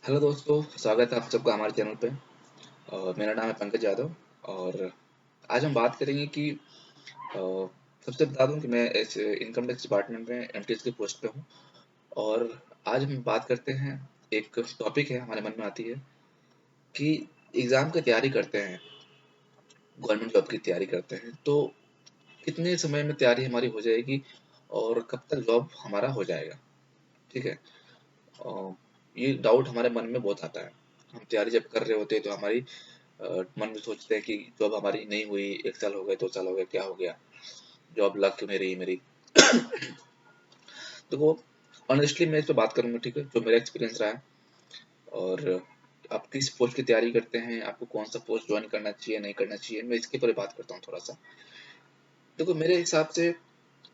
Hello दोस्तों, स्वागत है आप सबका हमारे चैनल पे। और मेरा नाम है पंकज यादव। और आज हम बात करेंगे कि सबसे बता दूं कि मैं इस इनकम टैक्स डिपार्टमेंट में एमटीएस की पोस्ट पे हूं। और आज हम बात करते हैं, एक टॉपिक है हमारे मन में आती है कि एग्ज़ाम की तैयारी करते हैं, गवर्नमेंट जॉब की तैयारी करते हैं, तो कितने समय में तैयारी हमारी हो जाएगी और कब तक जॉब हमारा हो जाएगा। ठीक है। अ, ये डाउट हमारे मन में बहुत आता है। हम तैयारी जब कर रहे होते हैं तो हमारी मन में सोचते हैं कि जॉब हमारी नहीं हुई, 1 साल हो गए, 2 साल हो गए, क्या हो गया, जॉब लग क्यों नहीं रही मेरी। तो वो ऑनेस्टली मैं इस पे बात करूंगा, ठीक है, जो मेरा एक्सपीरियंस रहा है। और आप किस पोस्ट की तैयारी करते हैं, आपको कौन सा पोस्ट ज्वाइन करना चाहिए, नहीं करना चाहिए, मैं इसके ऊपर बात करता हूँ थोड़ा सा। देखो, मेरे हिसाब से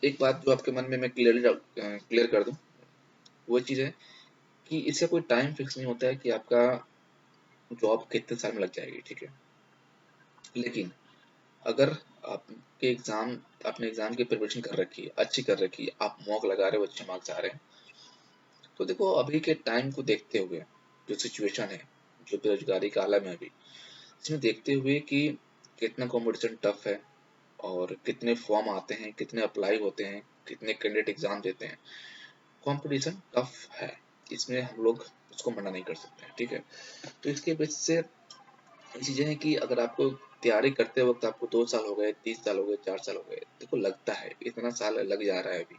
एक बात जो आपके मन में मैं क्लियर कर दूं, वो चीज़ है कि इसका कोई टाइम फिक्स नहीं होता है कि आपका जॉब कितने साल में लग जाएगी, ठीक है। लेकिन अगर आपके एग्जाम आपने एग्जाम की प्रिपरेशन कर रखी है, अच्छी कर रखी है, आप मॉक लगा रहे हो, अच्छे मार्क्स आ रहे हैं, तो देखो अभी के टाइम को देखते हुए, जो सिचुएशन है, जो बेरोजगारी का आलम है अभी, इसमें देखते हुए कि कितना कंपटीशन टफ है और कितने फॉर्म आते हैं, कितने अप्लाई होते हैं, कितने कैंडिडेट एग्जाम देते हैं, कंपटीशन टफ है। इसमें हम लोग उसको मना नहीं कर सकते हैं, ठीक है। तो इसके बेस से ये चीजें हैं कि अगर आपको तैयारी करते वक्त आपको 2 साल हो गए, 3 साल हो गए, 4 साल हो गए, देखो लगता है इतना साल लग जा रहा है अभी।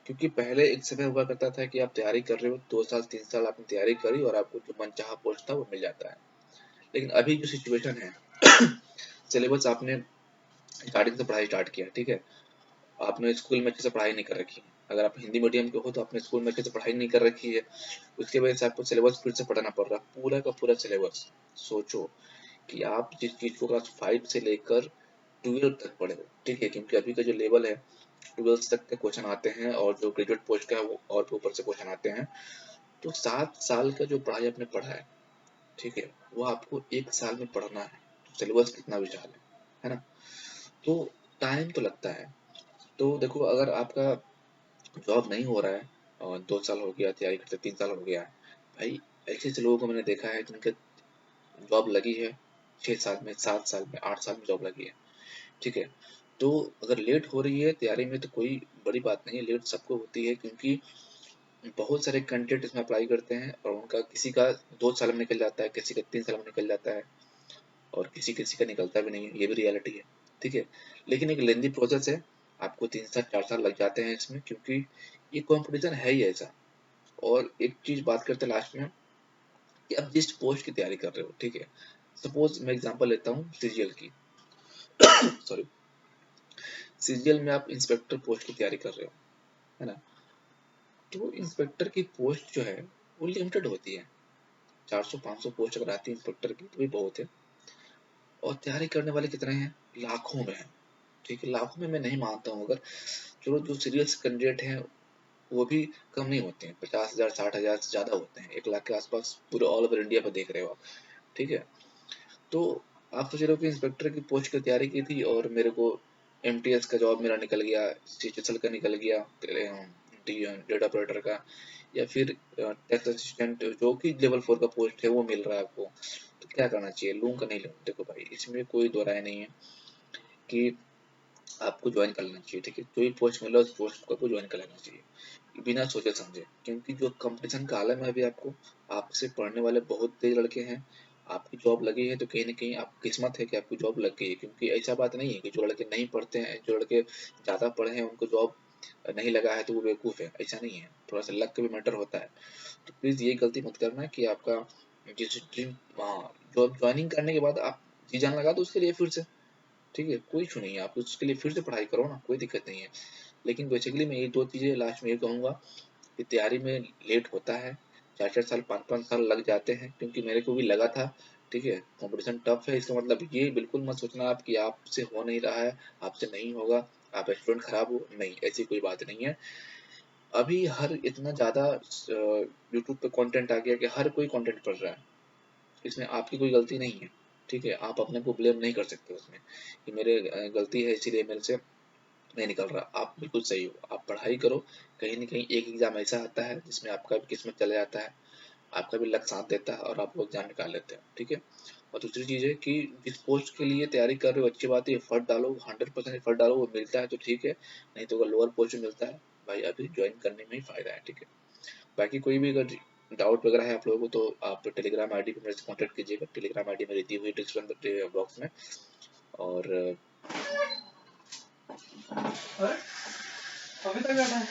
क्योंकि पहले एक समय हुआ करता था कि आप तैयारी कर रहे हो, 2 साल 3 साल आपने तैयारी करी और आपको जो मनचाहा पोस्ट था वो मिल जाता है। लेकिन अभी जो सिचुएशन है, सिलेबस आपने स्टार्टिंग से पढ़ाई स्टार्ट किया, ठीक है, आपने स्कूल में अच्छे से पढ़ाई नहीं कर रखी है। अगर आप हिंदी मीडियम के हो तो आपने स्कूल में अच्छे से पढ़ाई नहीं कर रखी है, उसके वजह से आपको सिलेबस फिर से पढ़ाना पड़ रहा है, पूरा का पूरा सिलेबस। सोचो कि आप जिस चीज को क्लास 5 से लेकर 12 तक पढ़े हो, ठीक है, क्योंकि अभी का जो लेवल है 12 तक के क्वेश्चन आते हैं और जो ग्रेजुएट पोस्ट का है वो और भी ऊपर से क्वेश्चन आते हैं। तो 7 साल का जो पढ़ाई आपने पढ़ा है, ठीक है, वो आपको 1 साल में पढ़ना है। तो सिलेबस कितना विशाल है ना। तो टाइम तो लगता है। तो देखो, अगर आपका जॉब नहीं हो रहा है और 2 साल हो गया तैयारी करते, 3 साल हो गया, भाई ऐसे ऐसे लोगों को मैंने देखा है जिनके जॉब लगी है 6 साल में, 7 साल में, 8 साल में जॉब लगी है, ठीक है। तो अगर लेट हो रही है तैयारी में तो कोई बड़ी बात नहीं है, लेट सबको होती है, क्योंकि बहुत सारे कैंडिडेट इसमें अप्लाई करते हैं और उनका किसी का 2 साल में निकल जाता है, किसी का 3 साल में निकल जाता है, और किसी किसी का निकलता भी नहीं है, ये भी रियलिटी है, ठीक है। लेकिन एक लेंदी प्रोसेस है, आपको 3 साल 4 साल लग जाते हैं इसमें, क्योंकि ये कंपटीशन है ही ऐसा। और एक चीज बात करते हैं लास्ट में, कि आप जिस पोस्ट की तैयारी कर रहे हो, ठीक है, सपोज मैं एग्जांपल लेता हूँ सीजीएल की। सॉरी, सीजीएल में आप इंस्पेक्टर पोस्ट की तैयारी कर रहे हो, है ना। तो इंस्पेक्टर की पोस्ट जो है वो लिमिटेड होती है, 400 500 पोस्ट अगर आती है इंस्पेक्टर की तो भी बहुत है। और तैयारी करने वाले कितने हैं, लाखों में है, ठीक है। लाखों में मैं नहीं मानता हूँ, अगर चलो जो सीरियस कैंडिडेट हैं वो भी कम नहीं होते हैं, 50,000 60,000 से ज्यादा होते हैं, 1 लाख के आसपास पूरे ऑल ओवर इंडिया पे देख रहे हो आप, ठीक है। तो आप सोच रहे हो कि इंस्पेक्टर की पोस्ट की तैयारी की थी और मेरे को एमटीएस का जॉब मेरा निकल गया, सीएचएसएल का निकल गया, डेटा ऑपरेटर का, या फिर टैक्स असिस्टेंट जो कि लेवल 4 का पोस्ट है वो मिल रहा है आपको, तो क्या करना चाहिए, लूँ का नहीं लूँ। देखो भाई, इसमें कोई दो राय नहीं है कि आपको ज्वाइन कर लेना चाहिए, ठीक है, जो भी पोस्ट मिला उस पोस्ट को आपको ज्वाइन कर लेना चाहिए बिना सोचे समझे, क्योंकि जो कंपटीशन का आलम है अभी, आपको आपसे पढ़ने वाले बहुत तेज लड़के हैं। आपकी जॉब लगी है तो कहीं ना कहीं आपकी किस्मत है कि आपकी जॉब लग गई है, क्योंकि ऐसा बात नहीं है कि जो लड़के नहीं पढ़ते हैं, जो लड़के ज्यादा पढ़े हैं उनको जॉब नहीं लगा है तो वो बेवकूफ है, ऐसा नहीं है, थोड़ा सा लक का भी मैटर होता है। तो प्लीज ये गलती मत करना कि आपका जिस ड्रीम, हाँ, जॉब ज्वाइनिंग करने के बाद आप जी जान लगा दो उसके लिए फिर से, ठीक है, कोई इशू नहीं है, आप उसके लिए फिर से पढ़ाई करो ना, कोई दिक्कत नहीं है। लेकिन बेसिकली मैं ये दो चीजें लास्ट में ये कहूंगा कि तैयारी में लेट होता है, 4 4 साल 5 5 साल लग जाते हैं, क्योंकि मेरे को भी लगा था, ठीक है। कंपटीशन टफ है, इसका मतलब ये बिल्कुल मत सोचना आप कि आपसे हो नहीं रहा है, आपसे नहीं होगा, आप स्टूडेंट खराब हो, नहीं, ऐसी कोई बात नहीं है। अभी हर इतना ज्यादा यूट्यूब पे कंटेंट आ गया कि हर कोई कंटेंट पढ़ रहा है, इसमें आपकी कोई गलती नहीं है, ठीक है। आप अपने को ब्लेम नहीं कर सकते उसमें कि मेरे गलती है इसीलिए मेरे से नहीं निकल रहा। आप बिल्कुल सही हो, आप पढ़ाई करो, कहीं ना कहीं एक एग्जाम ऐसा आता है जिसमें आपका भी किस्मत चला जाता है, आपका भी लक साथ देता है और आप वो एग्जाम निकाल लेते हैं, ठीक है। और दूसरी चीज़ है कि जिस पोस्ट के लिए तैयारी कर रहे हो अच्छी बात है, एफर्ट डालो, 100% एफर्ट डालो, वो मिलता है तो ठीक है, नहीं तो अगर लोअर पोस्ट में मिलता है भाई अभी ज्वाइन करने में ही फायदा है, ठीक है। बाकी कोई भी अगर डाउट वगैरह है आप लोगों को तो आप टेलीग्राम आईडी पे मेरे से कॉन्टेक्ट कीजिएगा, टेलीग्राम आईडी मेरी दी हुई डिस्क्रिप्शन बॉक्स में। और अरे अभी तक बैठा है।